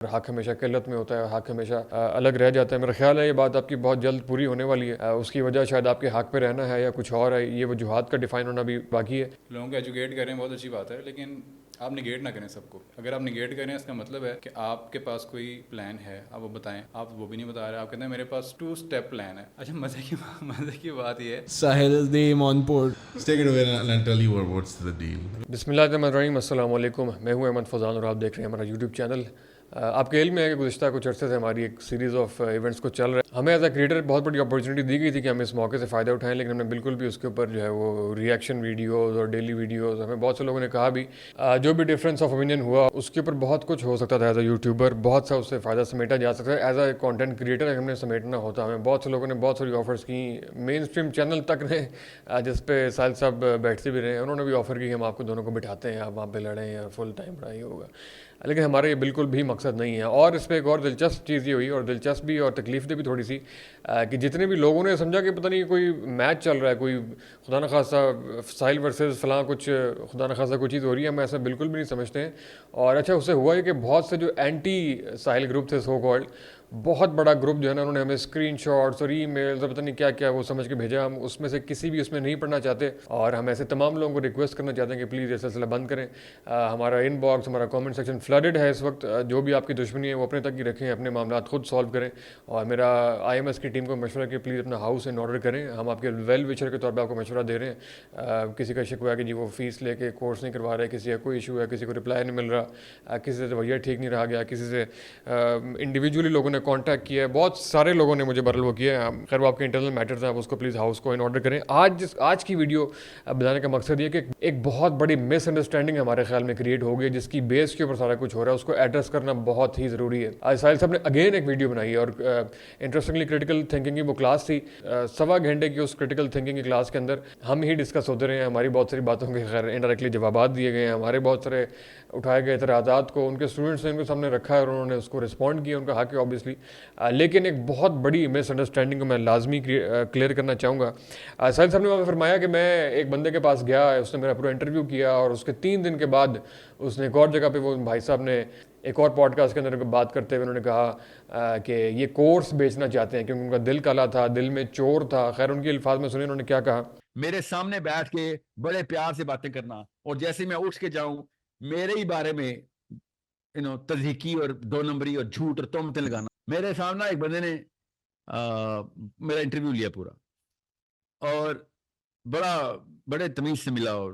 حق ہمیشہ قلت میں ہوتا ہے، حق ہمیشہ الگ رہ جاتا ہے. میرا خیال ہے یہ بات آپ کی بہت جلد پوری ہونے والی ہے. اس کی وجہ شاید آپ کے حق پہ رہنا ہے یا کچھ اور ہے. یہ وجوہات کا ڈیفائن ہونا بھی باقی ہے. لوگوں کو ایجوکیٹ کریں بہت اچھی بات ہے، لیکن آپ نگیٹ نہ کریں سب کو. اگر آپ نگیٹ کریں اس کا مطلب ہے کہ آپ کے پاس کوئی پلان ہے، آپ وہ بتائیں. آپ وہ بھی نہیں بتا رہے، آپ کہتے ہیں میرے پاس 2 اسٹیپ پلان ہے. اچھا مزے کی بات یہ ہے Sahil is the on board. Let's take it away and tell you what's the deal. بسم اللہ الرحمن الرحیم. السلام علیکم. میں ہوں احمد فضان اور آپ دیکھ رہے ہیں ہمارا یوٹیوب چینل. آپ کے علم میں ہے کہ گزشتہ کچھ عرصے سے ہماری ایک سیریز آف ایونٹس کو چل رہا ہے. ہمیں ایز اے کریٹر بہت بڑی اپارچونیٹی دی گئی تھی کہ ہم اس موقع سے فائدہ اٹھائیں، لیکن ہم نے بالکل بھی اس کے اوپر جو ہے وہ ری ایکشن ویڈیوز اور ڈیلی ویڈیوز، ہمیں بہت سے لوگوں نے کہا بھی جو بھی ڈفرینس آف اوپینین ہوا اس کے اوپر بہت کچھ ہو سکتا تھا. ایز اے یوٹیوبر بہت سا اس سے فائدہ سمیٹا جا سکتا ہے. ایز اے کانٹینٹ کریٹر ہم نے سمیٹنا ہوتا. ہمیں بہت سے لوگوں نے بہت ساری آفرز کی. مین اسٹریم چینل تک نے جس پہ ساحل صاحب بیٹھتے بھی رہے، انہوں نے بھی آفر کی کہ ہم آپ کو دونوں کو بٹھاتے ہیں، آپ وہاں پہ لڑیں یا فل ٹائم پڑھائی ہوگا. لیکن ہمارا یہ بالکل بھی مقصد نہیں ہے. اور اس پہ ایک اور دلچسپ چیز یہ ہوئی، اور دلچسپ بھی اور تکلیف دہ بھی تھوڑی سی، کہ جتنے بھی لوگوں نے سمجھا کہ پتہ نہیں کوئی میچ چل رہا ہے، کوئی خدا نخواستہ ساحل ورسز فلاں کچھ خدا نخواستہ کوئی چیز ہو رہی ہے، ہم ایسا بالکل بھی نہیں سمجھتے ہیں. اور اچھا اس سے ہوا ہے کہ بہت سے جو اینٹی ساحل گروپ تھے سو کالڈ، بہت بڑا گروپ جو ہے نا، انہوں نے ہمیں اسکرین شاٹس اور ای میلز اور پتہ نہیں کیا کیا وہ سمجھ کے بھیجا. ہم اس میں سے کسی بھی اس میں نہیں پڑھنا چاہتے، اور ہم ایسے تمام لوگوں کو ریکویسٹ کرنا چاہتے ہیں کہ پلیز یہ سلسلہ بند کریں. ہمارا ان باکس، ہمارا کامنٹ سیکشن فلڈڈ ہے اس وقت. جو بھی آپ کی دشمنی ہے وہ اپنے تک ہی رکھیں، اپنے معاملات خود سالو کریں. اور میرا آئی ایم ایس کی ٹیم کو مشورہ کہ پلیز اپنا ہاؤس ان آرڈر کریں. ہم آپ کے ویل وشر کے طور پہ آپ کو مشورہ دے رہے ہیں. کسی کا شکوہ ہے کہ جی وہ فیس لے کے کورس نہیں کروا رہے، کسی کا کوئی ایشو ہے، کسی کو رپلائی نہیں مل رہا، کسی سے رویہ ٹھیک نہیں رہا گیا، کسی سے انڈیویجولی لوگوں نے کانٹیکٹ کیا ہے، بہت سارے لوگوں نے مجھے برل وہ کیا ہے. خیر وہ آپ کے انٹرنل میٹرز ہیں، آپ اس کو پلیز ہاؤس کو ان آرڈر کریں. آج کی ویڈیو بتانے کا مقصد یہ کہ ایک بہت بڑی مس انڈرسٹینڈنگ ہمارے خیال میں کریٹ ہو گئی، جس کی بیس کے اوپر سارا کچھ ہو رہا ہے. اس کو ایڈریس کرنا بہت ہی ضروری ہے. آج ساحل صاحب نے اگین ایک ویڈیو بنائی ہے، اور انٹرسٹنگلی کریٹیکل تھنکنگ کی وہ کلاس تھی. 1.25 گھنٹے کی اس کریٹیکل تھنکنگ کی کلاس کے اندر ہم ہی ڈسکس ہوتے رہے ہیں. ہماری بہت ساری باتوں کے خیر انڈائریکٹلی جوابات دیے گئے ہیں. ہمارے بہت سارے اٹھائے گئے اعتراضات کو ان کے اسٹوڈنٹس نے ان کے سامنے رکھا ہے، اور انہوں نے اس کو رسپونڈ کیا. ان کا حق ہے اوبیسلی. لیکن ایک بہت بڑی مس انڈرسٹینڈنگ کو میں لازمی کلیئر کرنا چاہوں گا. ساحل صاحب نے وہاں پہ فرمایا کہ میں ایک بندے کے پاس گیا، اس نے میرا پورا انٹرویو کیا، اور اس کے 3 دن کے بعد اس نے ایک اور جگہ پہ، وہ بھائی صاحب نے ایک اور پوڈ کاسٹ کے اندر بات کرتے ہوئے انہوں نے کہا کہ یہ کورس بیچنا چاہتے ہیں کیونکہ ان کا دل کالا تھا، دل میں چور تھا. خیر ان کے الفاظ میں سنیں انہوں نے کیا کہا. میرے سامنے بیٹھ کے بڑے پیار سے باتیں کرنا، اور جیسے میں اٹھ کے جاؤں میرے ہی بارے میں تضحیکی اور 2 نمبری اور جھوٹ اور تہمتیں لگانا. میرے سامنے ایک بندے نے میرا انٹرویو لیا پورا، اور بڑے تمیز سے ملا. اور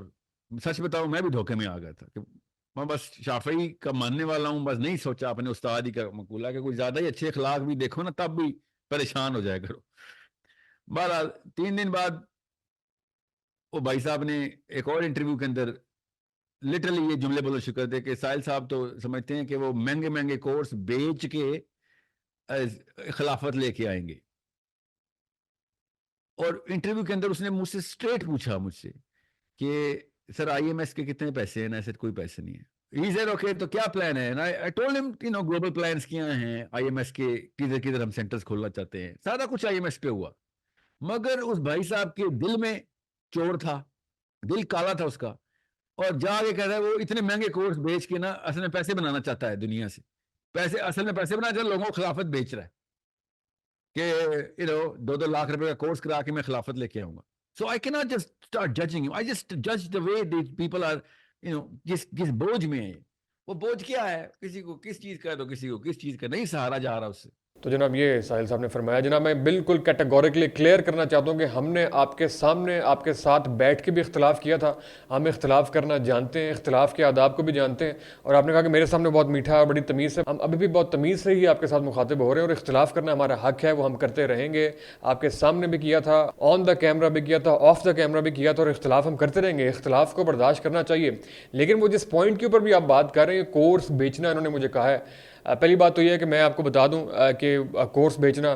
سچ بتاؤں میں بھی دھوکے میں آ گیا تھا کہ میں بس شافعی کا ماننے والا ہوں. بس نہیں سوچا اپنے استاد ہی کا مقولہ کہ کوئی زیادہ ہی اچھے اخلاق بھی دیکھو نا تب بھی پریشان ہو جائے کرو. بہرحال 3 دن بعد وہ بھائی صاحب نے ایک اور انٹرویو کے اندر لٹرلی یہ جملے بولے شکر تھے کہ ساحل صاحب تو سمجھتے ہیں کہ وہ مہنگے مہنگے کورس بیچ کے خلافت لے کے آئیں گے. اور انٹرویو کے اندر اس نے مجھ سے اسٹریٹ پوچھا مجھ سے کہ سر آئی ایم ایس کے کتنے پیسے ہیں؟ ایسے کوئی پیسے نہیں ہے. ہی سیڈ اوکے تو کیا پلان ہے؟ I told him global plans کیا ہیں آئی ایم ایس کے، کدھر ہم سینٹرز کھولنا چاہتے ہیں. سارا کچھ آئی ایم ایس پہ ہوا، مگر اس بھائی صاحب کے دل میں چور تھا، دل کالا تھا اس کا. اور جا کے کہہ رہا ہے وہ اتنے مہنگے کورس بیچ کے نا اصل میں پیسے بنانا چاہتا ہے دنیا سے. اصل میں پیسے بنانا چاہتا ہے، لوگوں کو خلافت بیچ رہا ہے کہ 2 لاکھ روپے کا کورس کرا کے میں خلافت لے کے آؤں گا. So I cannot just start judging him. I just judge the way these people are, جس بوجھ میں ہے. وہ بوجھ کیا ہے؟ کسی کو کس چیز کا ہے تو کسی کو کس چیز کا نہیں سہارا جا رہا اس سے. تو جناب یہ ساحل صاحب نے فرمایا. جناب میں بالکل کیٹیگوریکلی کلیئر کرنا چاہتا ہوں کہ ہم نے آپ کے سامنے آپ کے ساتھ بیٹھ کے بھی اختلاف کیا تھا. ہم اختلاف کرنا جانتے ہیں، اختلاف کے آداب کو بھی جانتے ہیں. اور آپ نے کہا کہ میرے سامنے بہت میٹھا، بڑی تمیز سے، ہم ابھی بھی بہت تمیز سے ہی آپ کے ساتھ مخاطب ہو رہے ہیں، اور اختلاف کرنا ہمارا حق ہے، وہ ہم کرتے رہیں گے. آپ کے سامنے بھی کیا تھا، آن دا کیمرہ بھی کیا تھا، آف دا کیمرہ بھی کیا تھا، اور اختلاف ہم کرتے رہیں گے. اختلاف کو برداشت کرنا چاہیے. لیکن وہ جس پوائنٹ کے اوپر بھی آپ بات کر رہے ہیں، کورس بیچنا انہوں نے مجھے کہا ہے. پہلی بات تو یہ ہے کہ میں آپ کو بتا دوں کہ کورس بیچنا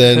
than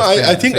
I think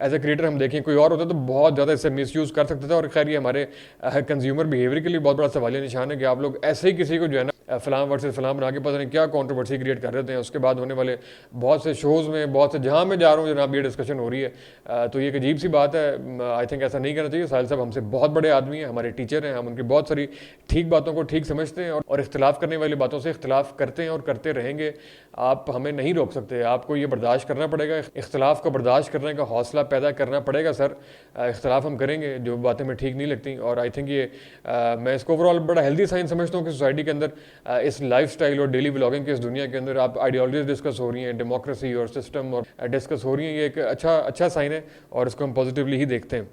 as a creator ہم دیکھیں کوئی اور ہوتا تو بہت زیادہ اس سے مس یوز کر سکتا تھا. اور خیر یہ ہمارے کنزیومر بیہیویئر کے لیے بہت بڑا سوالیہ نشان ہے کہ آپ لوگ ایسے ہی کسی کو جو ہے نا فلاں ورسز فلاں بنا کے پتہ نہیں کیا کنٹروورسی کریٹ کر رہے ہیں. اس کے بعد ہونے والے بہت سے شوز میں, بہت سے جہاں میں جا رہا ہوں جناب یہ ڈسکشن ہو رہی ہے, تو یہ ایک عجیب سی بات ہے. آئی تھنک ایسا نہیں کرنا چاہیے. ساحل صاحب ہم سے بہت بڑے آدمی ہیں, ہمارے ٹیچر ہیں, ہم ان کی بہت ساری ٹھیک باتوں کو ٹھیک سمجھتے ہیں اور اختلاف کرنے والی باتوں سے اختلاف کرتے ہیں اور کرتے رہیں گے. آپ ہمیں نہیں روک سکتے, آپ کو یہ برداشت کرنا پڑے گا, اختلاف کو برداشت کرنے کا حوصلہ پیدا کرنا پڑے گا. سر اختلاف ہم کریں گے جو باتیں ہمیں ٹھیک نہیں لگتی, اور آئی تھنک یہ میں اس کو اوور آل بڑا ہیلدی سائن سمجھتا ہوں کہ سوسائٹی کے اندر اس لائف سٹائل اور ڈیلی بلاگنگ کے اس دنیا کے اندر آپ آئیڈیالوجیز ڈسکس ہو رہی ہیں, ڈیموکریسی اور سسٹم اور ڈسکس ہو رہی ہیں. یہ ایک اچھا سائن ہے اور اس کو ہم پازیٹیولی ہی دیکھتے ہیں.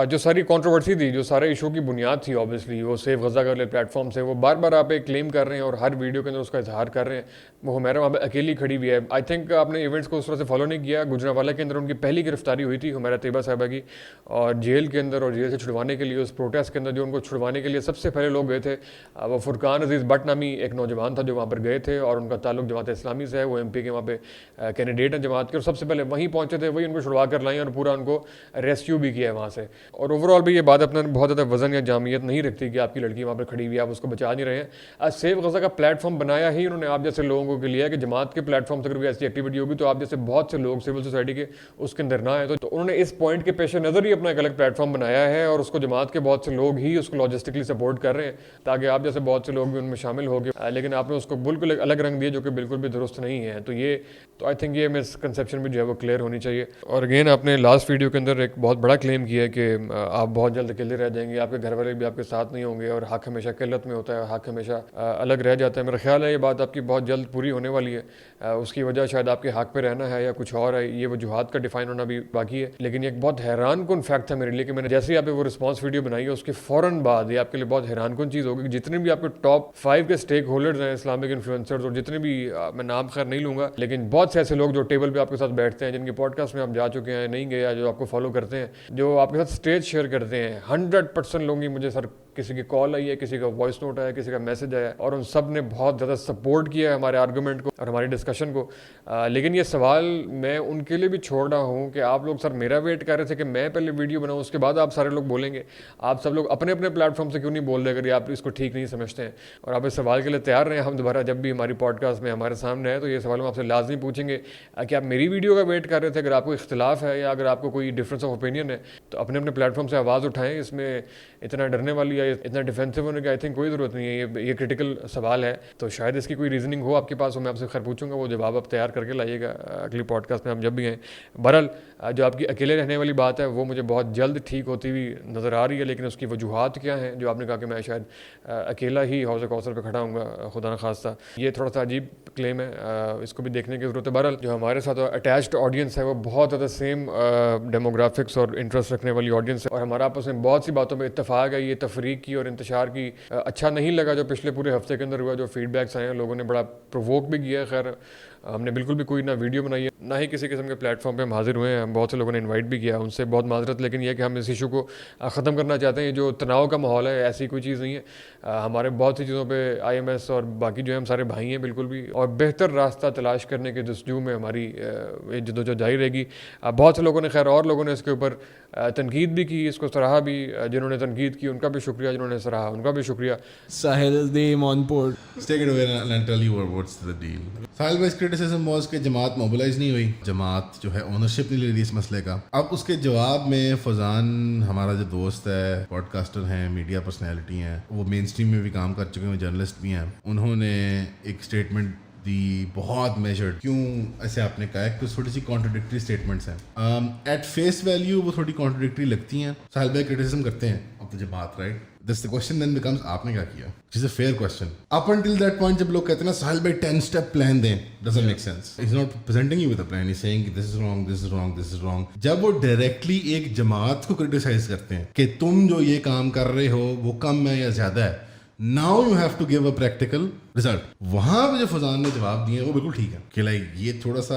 جو ساری کنٹروورسی تھی, جو سارے ایشو کی بنیاد تھی آبویسلی وہ سیف غزہ کے والے پلیٹ فارم سے, وہ بار بار آپ ایک کلیم کر رہے ہیں اور ہر ویڈیو کے اندر اس کا اظہار کر رہے ہیں. وہ ہمیرا وہاں پہ اکیلی کھڑی ہوئی ہے. آئی تھنک آپ نے ایونٹس کو اس طرح سے فالو نہیں کیا. گجرانوالہ کے اندر ان کی پہلی گرفتاری ہوئی تھی ہمیرا طیبہ صاحبہ کی, اور جیل کے اندر اور جیل سے چھڑوانے کے لیے اس پروٹیسٹ کے اندر جو ان کو چھڑوانے کے لیے سب سے پہلے لوگ گئے تھے وہ فرقان عزیز بٹ نامی ایک نوجوان تھا جو وہاں پر گئے تھے, اور ان کا تعلق جماعت اسلامی سے ہے. وہ MP کے وہاں پہ کینڈیڈیٹ ہیں جماعت کے, اور سب سے پہلے وہیں پہنچے تھے, وہی ان کو چھڑوا کر لائیں اور پورا ان کو ریسکیو بھی کیا ہے وہاں سے. اور اوور آل بھی یہ بات اپنا بہت زیادہ وزن یا جامعیت نہیں رکھتی کہ آپ کی لڑکی وہاں پہ کھڑی ہوئی ہے, آپ اس کو بچا نہیں رہے ہیں. سیف غزہ کا پلیٹ فارم بنایا ہی انہوں نے آپ جیسے لوگوں کے لیے کہ جماعت کے پلیٹ فارم سے اگر کوئی ایسی ایکٹیویٹی ہوگی تو آپ جیسے بہت سے لوگ سول سوسائٹی کے اس کے اندر نہ آئے. تو انہوں نے اس پوائنٹ کے پیش نظر ہی اپنا ایک الگ پلیٹ فارم بنایا ہے, اور اس کو جماعت کے بہت سے لوگ ہی اس کو لاجسٹکلی سپورٹ کر رہے ہیں تاکہ آپ جیسے بہت سے لوگ بھی ان میں شامل ہو گئے. لیکن آپ نے اس کو بالکل ایک الگ رنگ دیا جو کہ بالکل بھی درست نہیں ہے. تو آئی تھنک یہ مسکنسیپشن بھی جو ہے وہ کلیئر ہونی چاہیے. اور اگین آپ نے لاسٹ ویڈیو کے اندر ایک بہت بڑا کلیم کیا ہے کہ آپ بہت جلد اکیلے رہ جائیں گے, آپ کے گھر والے بھی آپ کے ساتھ نہیں ہوں گے, اور حق ہمیشہ قلت میں ہوتا ہے, حق ہمیشہ الگ رہ جاتا ہے. میرا خیال ہے یہ بات آپ کی بہت جلد پوری ہونے والی ہے. اس کی وجہ شاید آپ کے حق پہ رہنا ہے یا کچھ اور ہے, یہ وجوہات کا ڈیفائن ہونا بھی باقی ہے. لیکن یہ ایک بہت حیران کن فیکٹ تھا میرے لیے کہ میں نے جیسے ہی آپ وہ رسپانس ویڈیو بنائی ہے اس کے فوراً بعد یہ آپ کے لیے بہت حیران کن چیز ہوگی کہ جتنے بھی آپ کے ٹاپ 5 کے اسٹیک ہولڈرز ہیں اسلامک انفلوئنسرز, اور جتنے بھی میں نام خیر نہیں لوں گا, لیکن بہت سے ایسے لوگ جو ٹیبل پہ آپ کے ساتھ بیٹھتے ہیں, جن کے پوڈ کاسٹ میں آپ جا چکے ہیں, نہیں گئے, جو آپ کو فالو کرتے ہیں, جو آپ کے ساتھ اسٹیج شیئر کرتے ہیں, 100% لوگوں کی مجھے سر کسی کی کال آئی ہے, کسی کا وائس نوٹ آیا, کسی کا میسج آیا, اور ان سب نے بہت زیادہ سپورٹ کیا ہے ہمارے آرگومنٹ کو اور ہماری ڈسکشن کو. لیکن یہ سوال میں ان کے لیے بھی چھوڑ رہا ہوں کہ آپ لوگ سر میرا ویٹ کر رہے تھے کہ میں پہلے ویڈیو بناؤں, اس کے بعد آپ سارے لوگ بولیں گے. آپ سب لوگ اپنے اپنے پلیٹ فارم سے کیوں نہیں بول رہے اگر آپ اس کو ٹھیک نہیں سمجھتے ہیں, اور آپ اس سوال کے لیے تیار رہیں. ہم دوبارہ جب بھی ہماری پوڈ کاسٹ میں ہمارے سامنے ہے تو یہ سوال ہم آپ سے لازمی پوچھیں گے کہ آپ میری ویڈیو کا ویٹ کر رہے تھے. اگر آپ کو اختلاف ہے یا اگر آپ کو کوئی ڈفرینس آف اوپینین ہے تو اپنے اپنے پلیٹ فارم سے آواز اٹھائیں. اس میں اتنا ڈرنے والی یا اتنا ڈیفینسو ہونے کی آئی تھنک کوئی ضرورت نہیں ہے. یہ کرٹیکل سوال ہے, تو شاید اس کی کوئی ریزننگ ہو آپ کے پاس, میں آپ سے خیر پوچھوں گا, وہ جواب آپ تیار کر کے لائیے گا اگلی پوڈ کاسٹ میں ہم جب بھی ہیں. بہرحال جو آپ کی اکیلے رہنے والی بات ہے وہ مجھے بہت جلد ٹھیک ہوتی ہوئی نظر آ رہی ہے, لیکن اس کی وجوہات کیا ہیں جو آپ نے کہا کہ میں شاید اکیلا ہی حوض کوثر پہ کھڑا ہوں گا خدا نخواستہ, یہ تھوڑا سا عجیب کلیم ہے, اس کو بھی دیکھنے کی ضرورت ہے. بہرحال جو ہمارے ساتھ اٹیچڈ آڈینس ہے وہ بہت زیادہ سیم ڈیموگرافکس اور انٹرسٹ رکھنے والی آڈینس ہے, اور ہمارا آپس میں بہت سی باتوں پہ اتفاق ہے. یہ تفریق کی اور انتشار کی اچھا نہیں لگا جو پچھلے پورے ہفتے کے اندر ہوا, جو فیڈ بیکس آئے ہیں, لوگوں نے بڑا پرووک بھی کیا ہے. خیر ہم نے بالکل بھی کوئی نہ ویڈیو بنائی ہے نہ ہی کسی قسم کے پلیٹ فارم پہ ہم حاضر ہوئے ہیں. بہت سے لوگوں نے انوائٹ بھی کیا, ان سے بہت معذرت, لیکن یہ کہ ہم اس ایشو کو ختم کرنا چاہتے ہیں. جو تناؤ کا ماحول ہے ایسی کوئی چیز نہیں ہے. ہمارے بہت سی چیزوں پہ IMS اور باقی جو ہے ہم سارے بھائی ہیں بالکل بھی, اور بہتر راستہ تلاش کرنے کے جستجو میں ہماری جدوجہد جاری رہے گی. بہت سے لوگوں نے, خیر اور لوگوں نے اس کے اوپر تنقید بھی کی, اس کو سراہا بھی. جنہوں نے تنقید کی ان کا بھی شکریہ, جنہوں نے سراہا ان کا بھی شکریہ. Sahil is the name on board. Let's take it away and tell you what's the deal. Sahil bhai's criticism was کہ جماعت موبلائز نہیں ہوئی, جماعت جو ہے اونرشپ نہیں لے رہی اس مسئلے کا. اب اس کے جواب میں فضان ہمارا جو دوست ہے, پوڈ کاسٹر ہیں, میڈیا پرسنالٹی ہیں, وہ مین اسٹریم میں بھی کام کر چکے ہیں, جرنلسٹ بھی ہیں, انہوں نے ایک اسٹیٹمنٹ دی بہت میجرڈ. کیوں ایسے آپ نے کہا کہ تھوڑی سی کانٹرڈکٹری اسٹیٹمنٹس ہیں, ایٹ فیس ویلیو وہ تھوڑی کانٹرڈکٹری لگتی ہیں. ساحل بھائی کرٹیسزم کرتے ہیں اب تو جماعت, right, this the question then becomes آپ نے کیا کیا, which is a fair question. Up until that point جب لوگ کہتے ہیں نا ساحل بھائی 10-step plan دیں, doesn't make sense. He's not presenting you with a plan, he's saying this is wrong, this is wrong, this is wrong. جب وہ directly ایک جماعت کو کرٹیسائز کرتے ہیں کہ تم جو یہ کام کر رہے ہو وہ کم ہے یا زیادہ ہے, now you have to give a practical result. وہاں پہ جو فضان نے جواب دیے وہ بالکل ٹھیک ہے کہ لائک یہ تھوڑا سا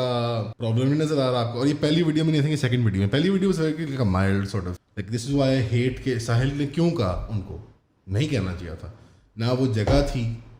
پرابلم نہیں نظر آ رہا آپ کو. اور یہ پہلی ویڈیو میں نہیں تھی, سیکنڈ ویڈیو میں. پہلی ویڈیو میں mild sort of like this is why I hate کہ ساحل نے کیوں کہا, ان کو نہیں کہنا چاہیے تھا, نہ وہ جگہ تھی,